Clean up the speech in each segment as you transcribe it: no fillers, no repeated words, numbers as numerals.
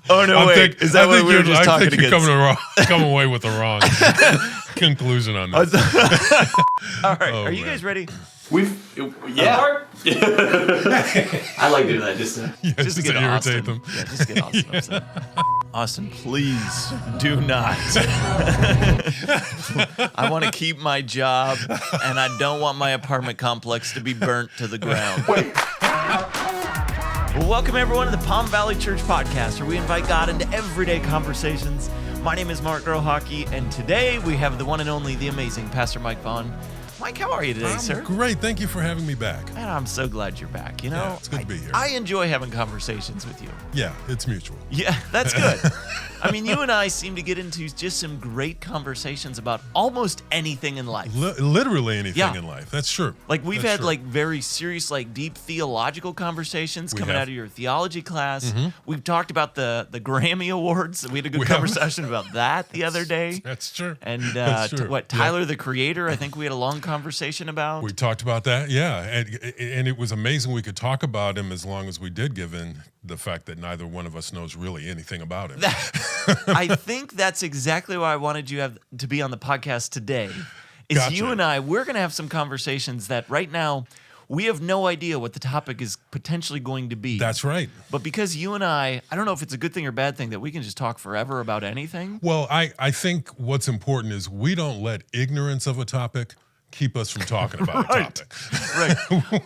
Oh, no, wait. Is that what we were just talking against? I think you're coming away with the wrong conclusion on this. All right. Are you guys ready? Yeah. I like doing that just to get irritate Austin. them. Yeah, just get Austin upset. Austin, please do not. I want to keep my job, and I don't want my apartment complex to be burnt to the ground. Well, welcome everyone to the Palm Valley Church Podcast, where we invite God into everyday conversations. My name is Mark Grohocky, and today we have the one and only, the amazing Pastor Mike Vaughn. Mike, how are you today, sir? Great. Thank you for having me back. Man, I'm so glad you're back. You know, Yeah, it's good to be here. I enjoy having conversations with you. Yeah, it's mutual. Yeah, that's good. I mean, you and I seem to get into just some great conversations about almost anything in life. Literally anything in life. That's true. Like we've That's had true. like very serious, like deep theological conversations coming out of your theology class. Mm-hmm. We've talked about the Grammy Awards. We had a good conversation about that the other day. That's true. And That's true. Tyler, the Creator, I think we had a long conversation about. We talked about that, yeah. And it was amazing we could talk about him as long as we did, given the fact that neither one of us knows really anything about him. I think that's exactly why I wanted you to be on the podcast today. Is Gotcha. You and I, we're going to have some conversations that right now we have no idea what the topic is potentially going to be. That's right. But because you and I don't know if it's a good thing or bad thing that we can just talk forever about anything. Well, I think what's important is we don't let ignorance of a topic keep us from talking about a topic. Right.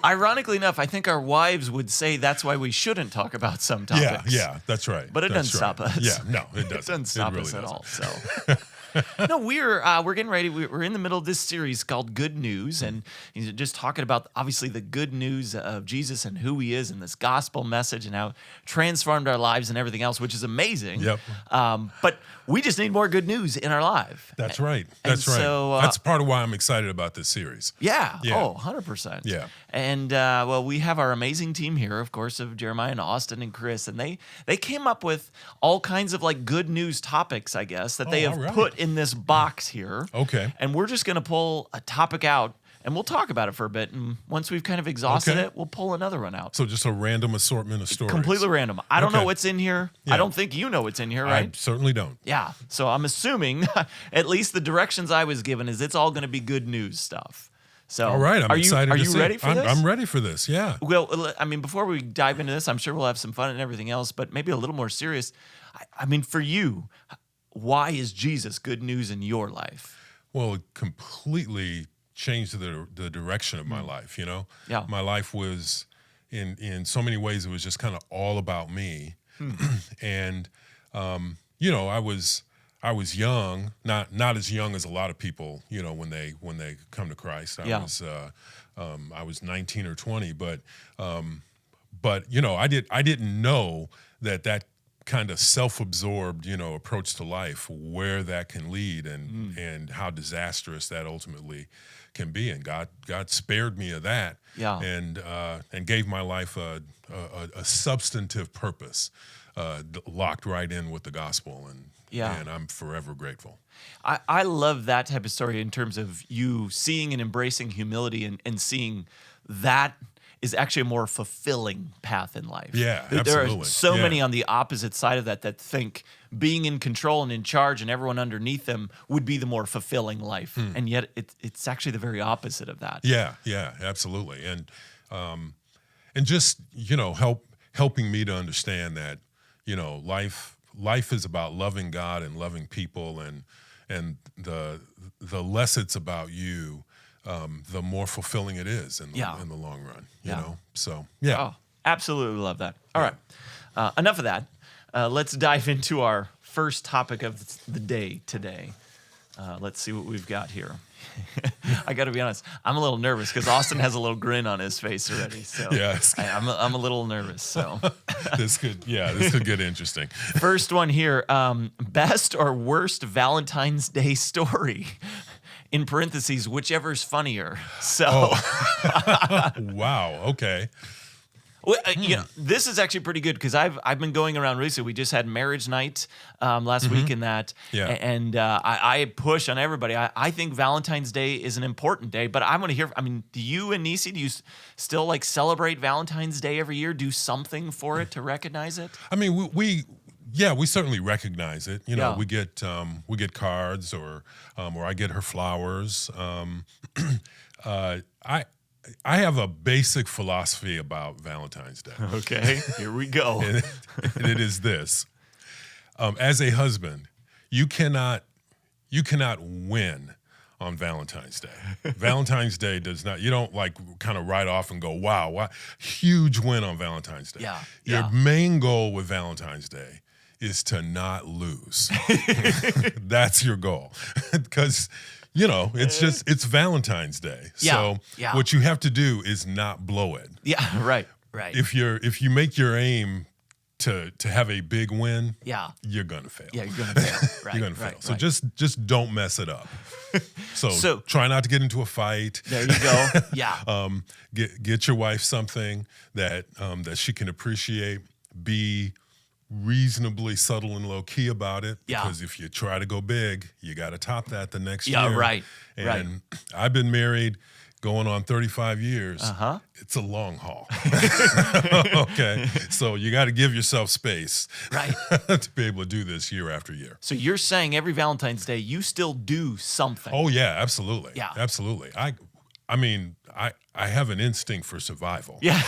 Ironically enough, I think our wives would say that's why we shouldn't talk about some topics. Yeah, that's right. But it That's doesn't stop us. Yeah, no, it doesn't. It doesn't stop really us at doesn't. all. So, no, we're getting ready. We're in the middle of this series called Good News, and just talking about obviously the good news of Jesus and who He is, and this gospel message, and how it transformed our lives and everything else, which is amazing. Yep. But we just need more good news in our life. That's right. And That's right. so, That's part of why I'm excited about this series. Yeah. Yeah. Oh, 100%. Yeah. And, well, we have our amazing team here, of course, of Jeremiah and Austin and Chris, and they came up with all kinds of, like, good news topics, I guess, that they have all right. put in this box here. Okay. And we're just going to pull a topic out, and we'll talk about it for a bit, and once we've kind of exhausted Okay. it, we'll pull another one out. So just a random assortment of stories. Completely random. I don't know Okay. what's in here. Yeah. I don't think you know what's in here, I right? certainly don't. Yeah. So I'm assuming, at least the directions I was given, is it's all going to be good news stuff. So, All right, I'm excited Are to you see. ready for this? I'm ready for this, yeah. Well, I mean, before we dive into this, I'm sure we'll have some fun and everything else, but maybe a little more serious. I mean, for you, why is Jesus good news in your life? Well, it completely changed the direction of my life, you know? Yeah. My life was, in so many ways, it was just kind of all about me. And, you know, I was young, not as young as a lot of people, you know, when they come to Christ. I was 19 or 20, but you know, I didn't know that kind of self-absorbed, you know, approach to life, where that can lead and how disastrous that ultimately can be. And God spared me of that, and gave my life a substantive purpose, locked right in with the gospel, and I'm forever grateful. I love that type of story in terms of you seeing and embracing humility and seeing that is actually a more fulfilling path in life. Yeah, There absolutely. are so Yeah. many on the opposite side of that think being in control and in charge and everyone underneath them would be the more fulfilling life. And yet it's actually the very opposite of that. Yeah, absolutely. And just, you know, helping me to understand that, you know, life is about loving God and loving people, and the less it's about you, the more fulfilling it is in the long run, you know? So, yeah. Oh, absolutely love that. All right. Enough of that. Let's dive into our first topic of the day today. Let's see what we've got here. I got to be honest, I'm a little nervous because Austin has a little grin on his face already. So I'm a little nervous. So this could get interesting. First one here, best or worst Valentine's Day story. In parentheses, whichever's funnier. So, Wow. Okay. Well, you know, this is actually pretty good because I've been going around recently. We just had marriage night last week in that, and I push on everybody. I think Valentine's Day is an important day, but I want to hear. I mean, do you and Nisi, do you still like celebrate Valentine's Day every year? Do something for it to recognize it? I mean, we certainly recognize it. You know, we get cards or I get her flowers. I have a basic philosophy about Valentine's Day. Okay, here we go. and it is this: as a husband, you cannot win on Valentine's Day. Valentine's Day does not. You don't like kind of write off and go, "Wow, huge win on Valentine's Day." Yeah. Your main goal with Valentine's Day is to not lose. That's your goal, because. You know, it's Valentine's Day. So what you have to do is not blow it. Yeah, right. If you make your aim to have a big win, you're gonna fail. Yeah, you're gonna fail. Right. You're gonna fail. So just don't mess it up. So try not to get into a fight. There you go. Yeah. Get your wife something that she can appreciate. Be reasonably subtle and low key about it, because if you try to go big, you got to top that the next year. Yeah, right. And I've been married going on 35 years. It's a long haul. Okay, so you got to give yourself space, to be able to do this year after year. So you're saying every Valentine's Day you still do something? Oh yeah, absolutely. Yeah, absolutely. I mean, I have an instinct for survival. Yeah.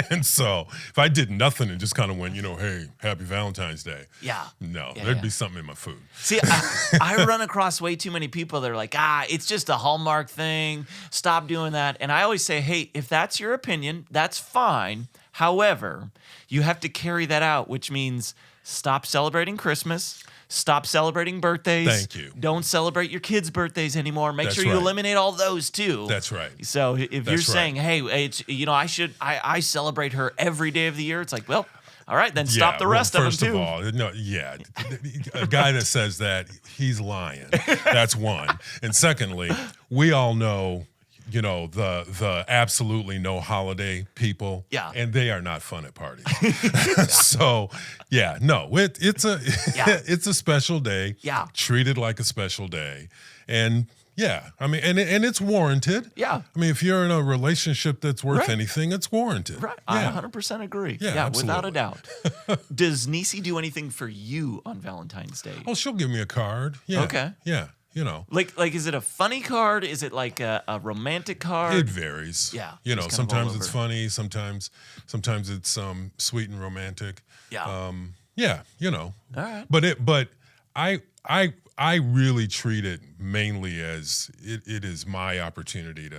And so if I did nothing and just kind of went, hey, happy Valentine's Day. Yeah. No, there'd be something in my food. See, I run across way too many people that are like, it's just a Hallmark thing. Stop doing that. And I always say, hey, if that's your opinion, that's fine. However, you have to carry that out, which means stop celebrating Christmas. Stop celebrating birthdays. Thank you. Don't celebrate your kids' birthdays anymore. Make sure you eliminate all those too. That's right. So if you're saying, hey, it's I celebrate her every day of the year, it's like, well, all right, then stop the rest of them too. First of all, a guy that says that, he's lying. That's one. And secondly, we all know, the absolutely no holiday people. Yeah. And they are not fun at parties. So, it's a special day. Yeah. Treat it like a special day. And I mean, and it's warranted. Yeah. I mean, if you're in a relationship that's worth anything, it's warranted. Right. I 100% agree. Yeah, without a doubt. Does Nisi do anything for you on Valentine's Day? Oh, she'll give me a card. Yeah. Okay. Yeah. Like, is it a funny card? Is it like a romantic card? It varies. Yeah. Sometimes it's funny. Sometimes it's sweet and romantic. Yeah. All right. But I really treat it mainly as it is my opportunity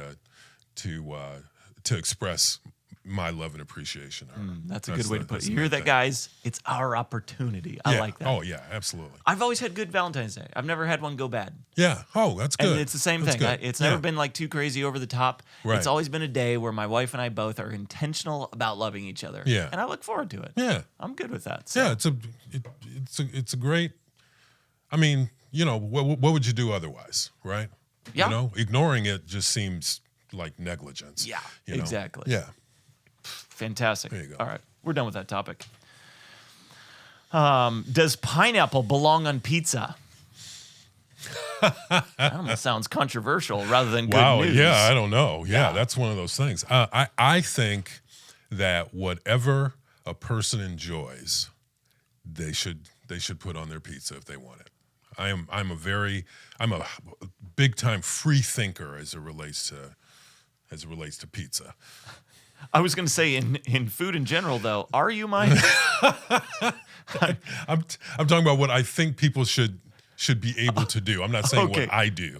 to express my love and appreciation. That's a good way to put it. You hear that, guys? It's our opportunity. I like that. Oh, yeah, absolutely. I've always had good Valentine's Day. I've never had one go bad. Yeah. Oh, that's good. And it's the same thing. It's never been like too crazy over the top. Right. It's always been a day where my wife and I both are intentional about loving each other. Yeah. And I look forward to it. Yeah. I'm good with that. So. Yeah, it's a great, I mean, what would you do otherwise, right? Yeah. Ignoring it just seems like negligence. Yeah, exactly. Yeah. Fantastic. There you go. All right, we're done with that topic. Does pineapple belong on pizza? That almost sounds controversial rather than good news. Yeah, I don't know. Yeah, that's one of those things. I think that whatever a person enjoys, they should put on their pizza if they want it. I'm a big time free thinker as it relates to pizza. I was going to say in food in general, though. Are you, Mike? I'm talking about what I think people should be able to do. I'm not saying what I do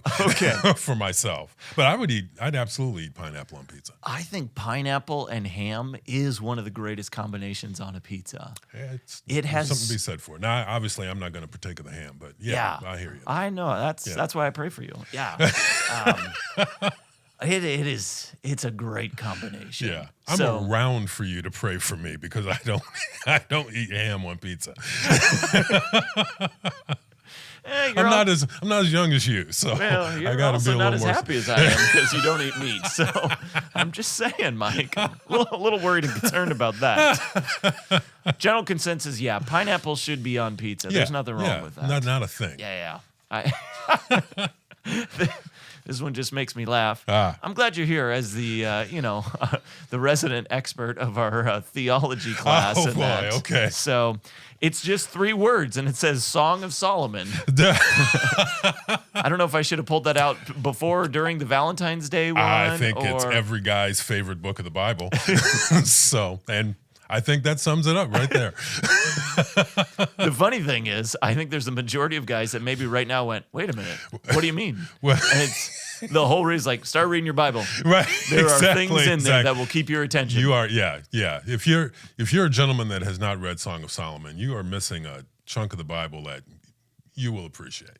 for myself. But I'd absolutely eat pineapple on pizza. I think pineapple and ham is one of the greatest combinations on a pizza. Yeah, it has something to be said for it. Now, obviously, I'm not going to partake of the ham, but I hear you. I know. That's why I pray for you. Yeah. It's a great combination. Yeah. I'm around for you to pray for me because I don't eat ham on pizza. I'm not as young as you, so Well, you're I got to be also a not little as more. happy as I am because you don't eat meat. So I'm just saying, Mike, a little worried and concerned about that. General consensus, yeah, pineapple should be on pizza. There's nothing wrong with that. Not a thing. Yeah. This one just makes me laugh. Ah. I'm glad you're here as the, the resident expert of our theology class. Oh, and boy, that. okay. So it's just 3 words, and it says Song of Solomon. I don't know if I should have pulled that out before or during the Valentine's Day one. I think it's every guy's favorite book of the Bible. So, and I think that sums it up right there. The funny thing is, I think there's a majority of guys that maybe right now went, wait a minute, what do you mean? Well- And it's the whole reason, like, start reading your Bible. Right. There are exactly, things in there exactly. that will keep your attention. You are, yeah. If you're a gentleman that has not read Song of Solomon, you are missing a chunk of the Bible that you will appreciate.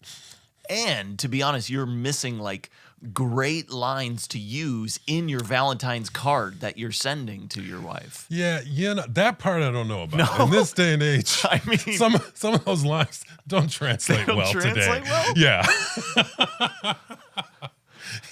And to be honest, you're missing like great lines to use in your Valentine's card that you're sending to your wife. Yeah, that part I don't know about. In this day and age, I mean, some of those lines don't translate don't well translate today. well? Yeah. I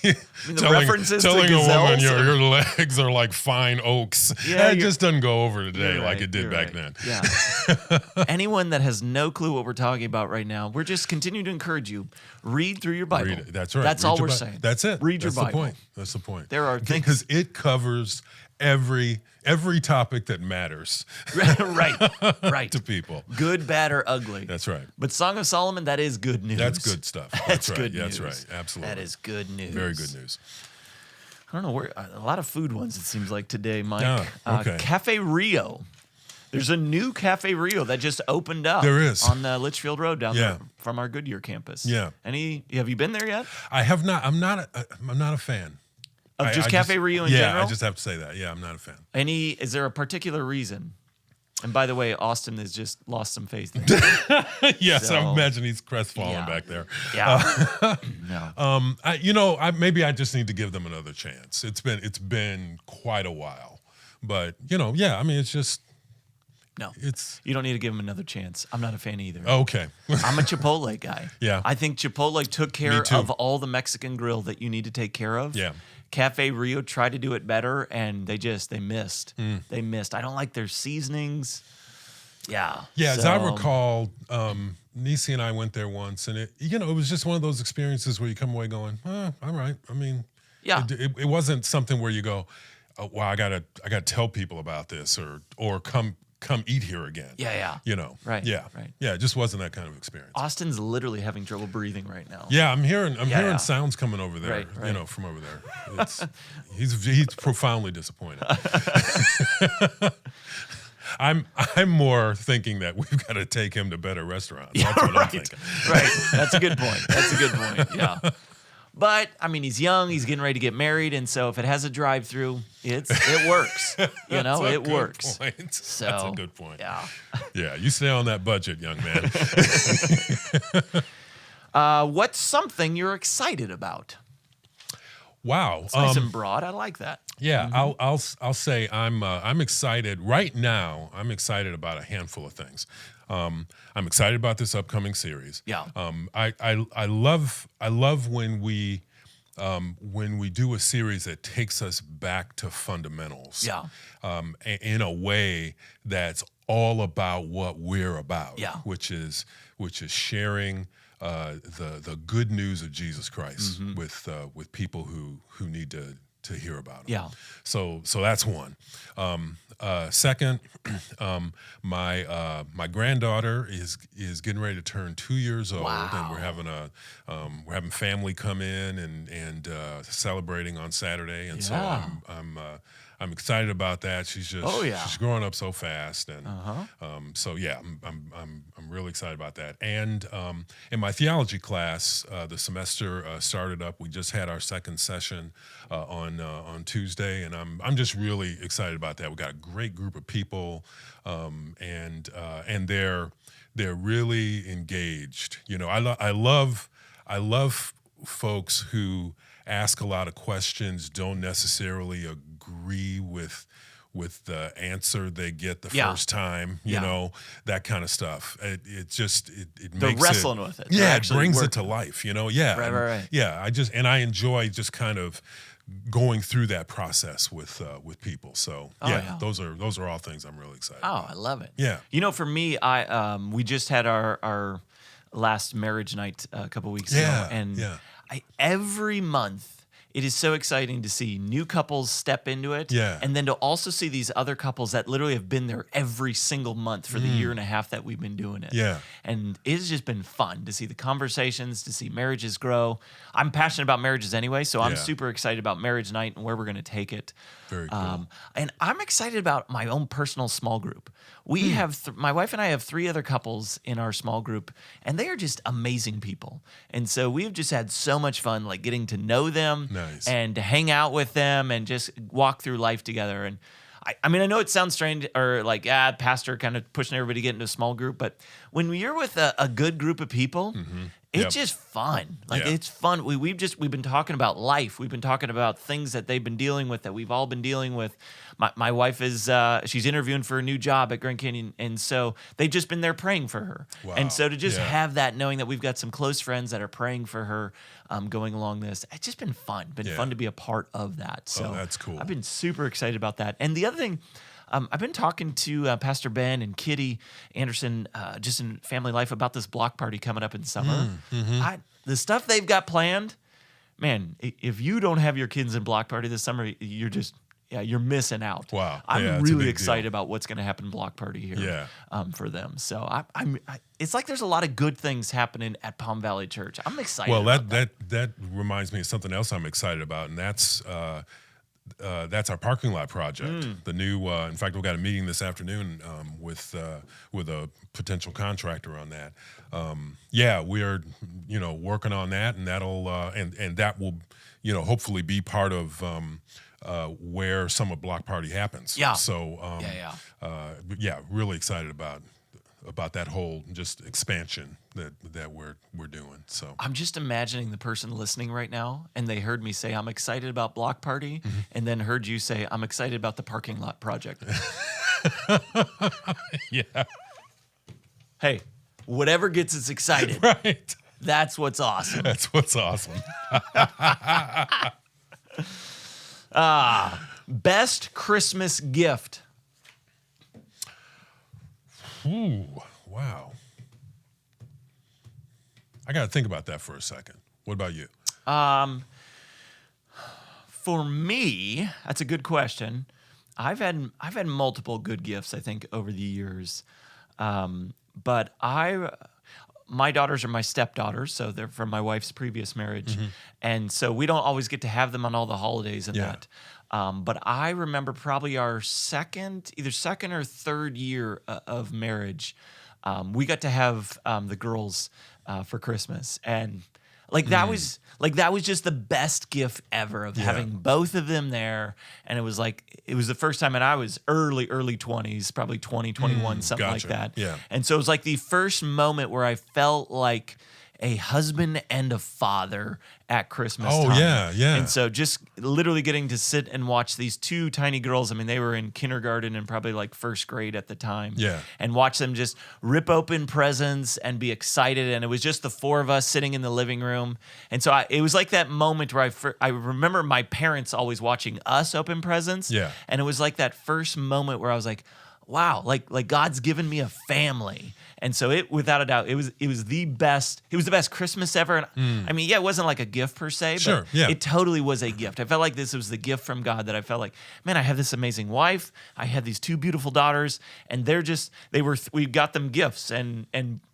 mean, the references to telling a woman gazelles your legs are like fine oaks. Yeah, It just doesn't go over today You're like right, it did you're back right. then. Yeah. Anyone that has no clue what we're talking about right now, we're just continuing to encourage you. Read through your Bible. Read it. That's right. That's Read all your we're Bi- saying. That's it. Read your That's Bible. The point. That's the point. There are things because it covers every topic that matters right. to people. Good, bad, or ugly. That's right. But Song of Solomon, that is good news. That's good stuff. That's right. good That's news. right. Absolutely. That is good news. Very good news. I don't know where a lot of food ones it seems like today, Mike. Yeah, okay. Cafe Rio. There's a new Cafe Rio that just opened up. There is. On Litchfield Road down Yeah. there from our Goodyear campus. Yeah. Have you been there yet? I have not. I'm not a fan. Of just Cafe Rio in yeah, general? I just have to say that. Yeah, I'm not a fan. Is there a particular reason? And by the way, Austin has just lost some faith. Yes, So- I imagine he's crestfallen Yeah. back there. Yeah. No. Maybe I just need to give them another chance. It's been quite a while, but it's just No. it's You don't need to give him another chance. I'm not a fan either. okay. I'm a Chipotle guy. Yeah. I think Chipotle took care too. of all the Mexican grill that you need to take care of. Yeah. Cafe Rio tried to do it better, and they missed. Mm. They missed. I don't like their seasonings. Yeah. Yeah, as I So, recall, Nisi and I went there once, and it was just one of those experiences where you come away going, all right. I mean, Yeah. it wasn't something where you go, oh, wow, I gotta tell people about this, or come eat here again. Yeah. Right, Yeah. right. Yeah. It just wasn't that kind of experience. Austin's literally having trouble breathing right now. Yeah, I'm hearing Yeah. sounds coming over there. Right. From over there. He's profoundly disappointed. I'm more thinking that we've got to take him to better restaurants. That's what I'm thinking. Right. That's a good point. Yeah. But I mean, he's young. He's getting ready to get married, and so if it has a drive-through, it works. That's a it good works. point. So, That's a good point. Yeah. Yeah, you stay on that budget, young man. What's something you're excited about? Wow. It's nice and broad. I like that. Yeah, I'll say I'm excited right now. I'm excited about a handful of things. I'm excited about this upcoming series. Yeah. I love when we do a series that takes us back to fundamentals. Yeah. In a way that's all about what we're about. Yeah. Which is sharing the good news of Jesus Christ with people who need to hear about him. Yeah. So that's one. Second, my granddaughter is getting ready to turn 2 years old, Wow. and we're having family come in and celebrating on Saturday, and Yeah. so I'm excited about that. She's she's growing up so fast, and so yeah, I'm really excited about that. And in my theology class, the semester started up. We just had our second session on Tuesday, and I'm just really excited about that. We got a great group of people, and they're really engaged. I love folks who ask a lot of questions, don't necessarily agree with with the answer they get the Yeah. first time, you Yeah. know, that kind of stuff. It They're makes wrestling it, with it. They're yeah, it actually brings it working. to life, you know. Yeah, Right, and, right, right. yeah. I enjoy just kind of going through that process with people. So yeah. those are all things I'm really excited. Oh, about. I love it. Yeah. You know, for me, we just had our last marriage night a couple weeks Yeah, ago, and yeah. every month it is so exciting to see new couples step into it, Yeah. and then to also see these other couples that literally have been there every single month for the year and a half that we've been doing it. Yeah. And it's just been fun to see the conversations, to see marriages grow. I'm passionate about marriages anyway, so I'm Yeah. super excited about marriage night and where we're going to take it. Very cool. And I'm excited about my own personal small group. We have my wife and I have 3 other couples in our small group, and they are just amazing people. And so we've just had so much fun, like getting to know them Nice. and to hang out with them and just walk through life together. And I mean, I know it sounds strange or like, pastor kind of pushing everybody to get into a small group, but when you're with a good group of people, it's Yep. just fun. Like Yeah. it's fun. We've been talking about life. We've been talking about things that they've been dealing with, that we've all been dealing with. My wife is she's interviewing for a new job at Grand Canyon, and so they've just been there praying for her. Wow. And so to just Yeah. have that, knowing that we've got some close friends that are praying for her, going along this, it's just been fun. Been Yeah. fun to be a part of that. So that's cool. I've been super excited about that. And the other thing. I've been talking to Pastor Ben and Kitty Anderson just in family life about this block party coming up in summer. The stuff they've got planned, man, if you don't have your kids in block party this summer, you're missing out. Wow. I'm Yeah, it's a really big excited deal. about what's going to happen in block party here Yeah. for them. So it's like there's a lot of good things happening at Palm Valley Church. I'm excited Well, about that reminds me of something else I'm excited about, and that's our parking lot project. The new, in fact, we've got a meeting this afternoon with a potential contractor on that. We're working on that, and that'll and that will hopefully be part of where Summer Block Party happens. Yeah. So really excited about that whole just expansion that we're doing. So I'm just imagining the person listening right now, and they heard me say I'm excited about block party, and then heard you say I'm excited about the parking lot project. yeah, Hey, whatever gets us excited, right. that's what's awesome. That's what's awesome. Best Christmas gift. Ooh, wow. I got to think about that for a second. What about you? For me, that's a good question. I've had multiple good gifts, I think, over the years. But my daughters are my stepdaughters, so they're from my wife's previous marriage. And so we don't always get to have them on all the holidays and Yeah. that. But I remember probably our either second or third year of marriage, we got to have the girls for Christmas. And that was just the best gift ever of having both of them there. And it was the first time, and I was early 20s, probably 20, 21, something gotcha. like that. Yeah. And so it was like the first moment where I felt like a husband and a father at Christmas time. Yeah. And so just literally getting to sit and watch these 2 tiny girls, I mean, they were in kindergarten and probably like first grade at the time. Yeah. And watch them just rip open presents and be excited. And it was just the 4 of us sitting in the living room. And so it was like that moment where I remember my parents always watching us open presents. Yeah. And it was like that first moment where I was like, wow, like God's given me a family. And so it, without a doubt, it was the best. It was the best Christmas ever. And I mean, it wasn't like a gift per se, but Sure, yeah. it totally was a gift. I felt like this was the gift from God, that I felt like, man, I have this amazing wife. I had these 2 beautiful daughters, and we got them gifts. And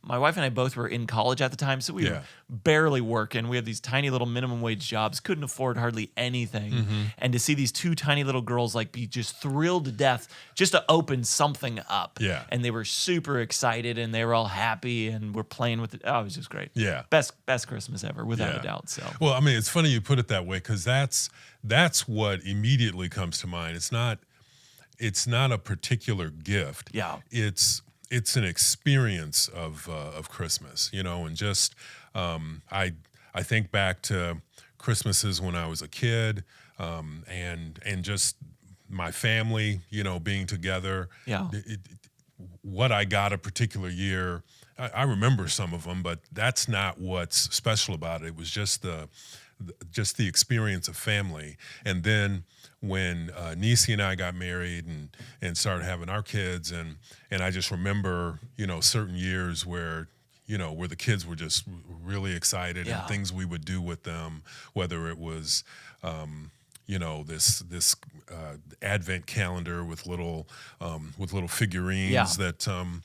my wife and I both were in college at the time, so we were barely working. We had these tiny little minimum wage jobs, couldn't afford hardly anything. And to see these 2 tiny little girls be just thrilled to death just to open something up. Yeah. And they were super excited, and they were all happy, and we're playing with it. Oh, it was just great. Yeah. Best Christmas ever, without a doubt. So Well, I mean, it's funny you put it that way, because that's what immediately comes to mind. It's not a particular gift. Yeah. It's an experience of Christmas, and just I think back to Christmases when I was a kid, and just my family, being together. Yeah. What I got a particular year, I remember some of them, but that's not what's special about it. It was just the experience of family. And then when Nisi and I got married and started having our kids, and I just remember, certain years where the kids were just really excited and things we would do with them, whether it was, this advent calendar with little figurines that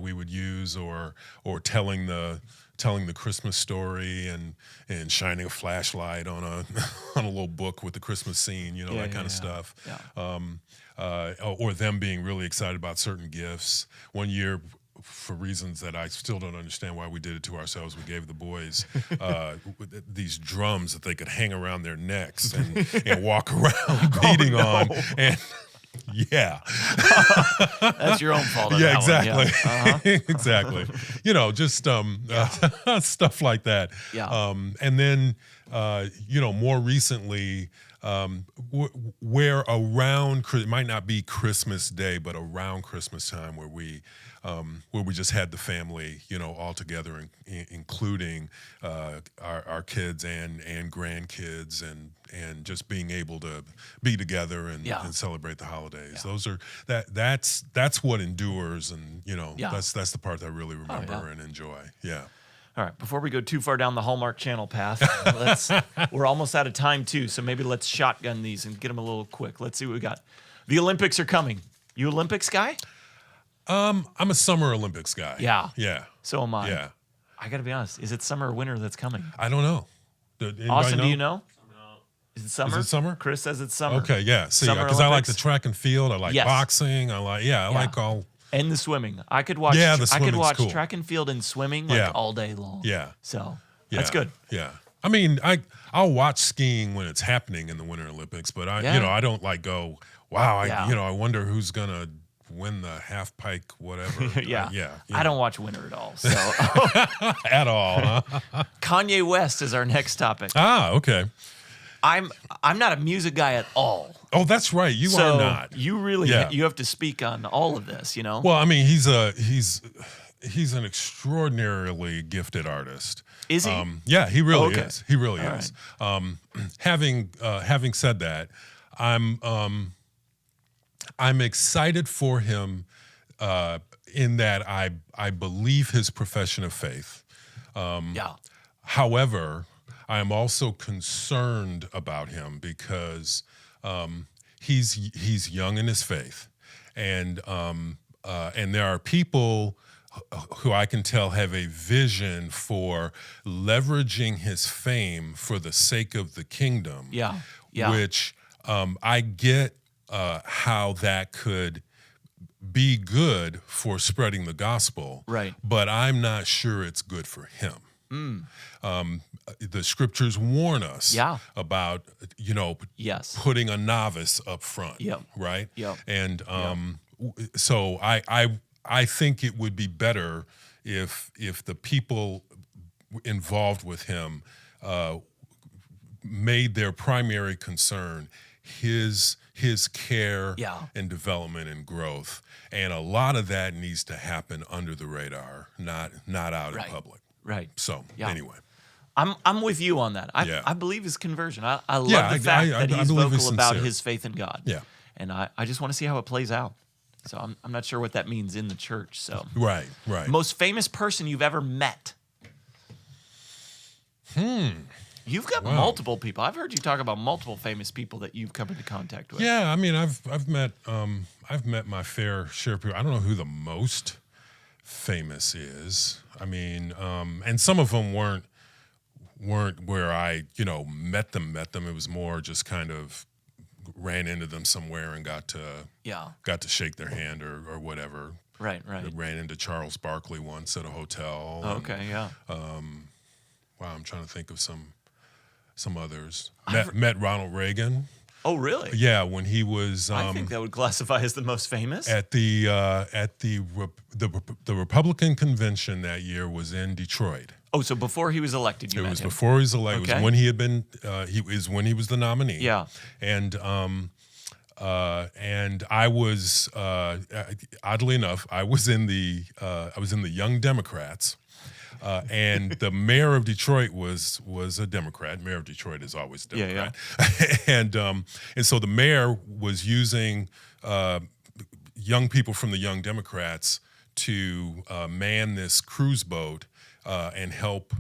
we would use, or telling the Christmas story and shining a flashlight on a on a little book with the Christmas scene, that kind of stuff. Yeah. Or them being really excited about certain gifts. One year, for reasons that I still don't understand why we did it to ourselves, we gave the boys these drums that they could hang around their necks and walk around beating on. And yeah. That's your own fault. Yeah, exactly. Yeah. Exactly. Just stuff like that. Yeah. And then, more recently, where around, it might not be Christmas Day, but around Christmas time, where we just had the family, all together, including our kids and grandkids, and just being able to be together and celebrate the holidays. Yeah. That's what endures, and that's the part that I really remember and enjoy. Yeah. All right, before we go too far down the Hallmark Channel path, we're almost out of time too, so maybe let's shotgun these and get them a little quick. Let's see what we got. The Olympics are coming. You Olympics guy? I'm a Summer Olympics guy. Yeah. Yeah. So am I. Yeah. I got to be honest. Is it summer or winter that's coming? I don't know. Anybody Austin, know? do you know? Is it summer? Is it summer? Chris says it's summer. Okay, yeah. See, Summer because I like the Olympics? track and field. I like boxing. I like all. And the swimming. I could watch. Yeah, the I could swimming's watch cool. track and field and swimming all day long. Yeah. So Yeah. that's good. Yeah. I mean, I'll watch skiing when it's happening in the Winter Olympics, but I don't go, wow, I wonder who's gonna win the half pike, whatever. Yeah. Yeah. I don't watch winter at all. So At all, huh? Kanye West is our next topic. Okay. I'm not a music guy at all. Oh, that's right. You So are not. you really Yeah. you have to speak on all of this, Well, I mean, he's an extraordinarily gifted artist. Is he? Yeah, he really Okay. is. He really All is. Having said that, I'm excited for him in that I believe his profession of faith. However, I am also concerned about him because he's young in his faith, and there are people who I can tell have a vision for leveraging his fame for the sake of the kingdom. Yeah. Which I get how that could be good for spreading the gospel. Right. But I'm not sure it's good for him. The scriptures warn us about, putting a novice up front. Yep. Right. Yep. And so I think it would be better if the people involved with him made their primary concern his care and development and growth, and a lot of that needs to happen under the radar, not out in public. Right. So anyway, I'm with you on that. I believe his conversion. I love the fact that he's believe vocal about sincere. his faith in God. Yeah. And I just want to see how it plays out. So I'm not sure what that means in the church. So right. Most famous person you've ever met? You've got multiple people. I've heard you talk about multiple famous people that you've come into contact with. Yeah, I mean, I've met my fair share of people. I don't know who the most famous is. I mean, and some of them weren't where I met them. It was more just kind of ran into them somewhere and got to shake their hand or whatever. Right. I ran into Charles Barkley once at a hotel. Okay, yeah. Wow, I'm trying to think of some others. Met Ronald Reagan. Oh, really? Yeah, when he was. I think that would classify as the most famous. At the Republican convention that year was in Detroit. Oh, so before he was elected, Before he was elected. Okay. It was when he had been. When he was the nominee. Yeah. And And I was, oddly enough, I was in the Young Democrats. And the mayor of Detroit was a Democrat. Mayor of Detroit is always a Democrat. And so the mayor was using young people from the Young Democrats to man this cruise boat and help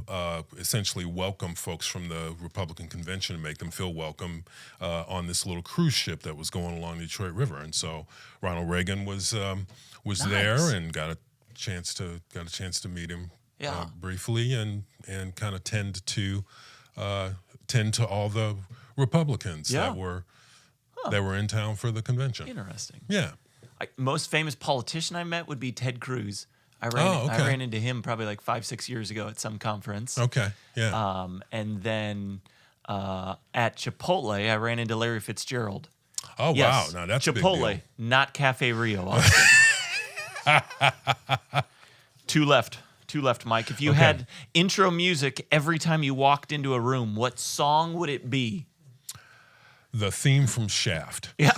essentially welcome folks from the Republican convention and make them feel welcome on this little cruise ship that was going along the Detroit River. And so Ronald Reagan was there and got a chance to meet him briefly and kind of tend to all the Republicans that were in town for the convention. Interesting. Yeah. Most famous politician I met would be Ted Cruz. I ran into him probably like 5-6 years ago at some conference. Okay, yeah. And then at Chipotle, I ran into Larry Fitzgerald. Oh, yes. Wow. Now that's Chipotle, a big deal. not Cafe Rio, Austin. Two left, Mike. If you had intro music every time you walked into a room, what song would it be? The theme from Shaft. Yeah.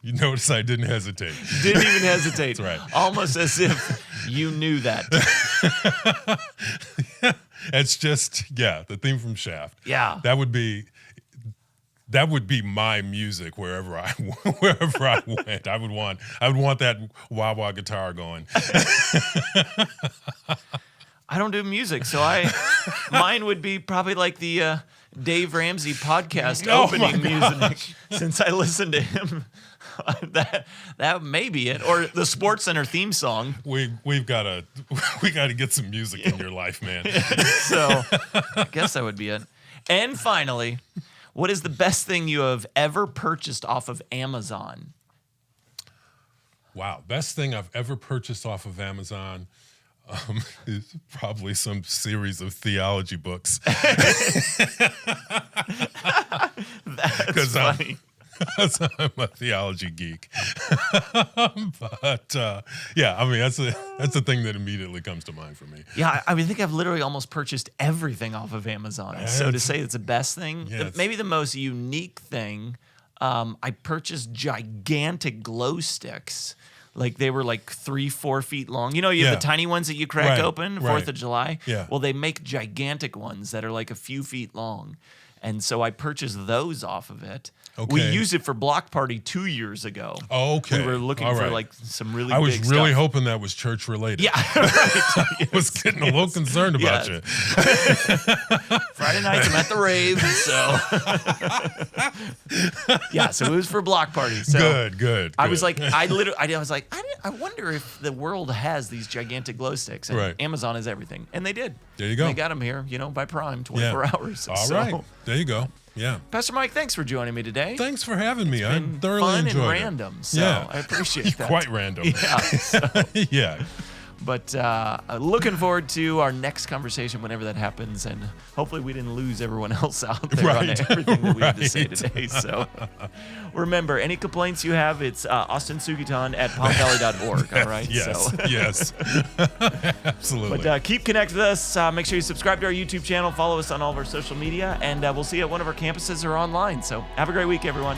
You notice I didn't hesitate. Didn't even hesitate. That's right. Almost as if you knew that. It's just, the theme from Shaft. Yeah. That would be my music wherever I went. I would want that wah-wah guitar going. I don't do music, so mine would be probably like the Dave Ramsey podcast opening music. Since I listened to him, that may be it, or the Sports Center theme song. We've got to get some music in your life, man. So I guess that would be it. And finally, what is the best thing you have ever purchased off of Amazon? Wow, best thing I've ever purchased off of Amazon. Is probably some series of theology books. That's funny. I'm a theology geek. But I mean that's the thing that immediately comes to mind for me. Yeah, I think I've literally almost purchased everything off of Amazon. So to say it's the best thing, maybe the most unique thing, I purchased gigantic glow sticks. Like they were like 3-4 feet long. You know, you have the tiny ones that you crack open, 4th of July. Yeah. Well, they make gigantic ones that are like a few feet long. And so I purchased those off of it. Okay. We used it for Block Party 2 years ago. Oh, okay. We were looking for like some really big I was really stuff. hoping that was church related. Yeah, right. I was getting a little concerned about you. Friday nights I'm at the rave, so so it was for Block Party. So good. I was like, I wonder if the world has these gigantic glow sticks. And Amazon has everything, and they did. There you go. They got them here, by Prime, 24 hours. All right. There you go. Yeah. Pastor Mike, thanks for joining me today. Thanks for having me. I thoroughly fun enjoyed and it. random, so I appreciate that. Quite random. Yeah. So. Yeah. But looking forward to our next conversation whenever that happens, and hopefully we didn't lose everyone else out there on everything that we had to say today. So remember, any complaints you have, it's austinsugiton@palmvalley.org, all right? Yes, yes. Absolutely. But keep connected with us. Make sure you subscribe to our YouTube channel, follow us on all of our social media, and we'll see you at one of our campuses or online. So have a great week, everyone.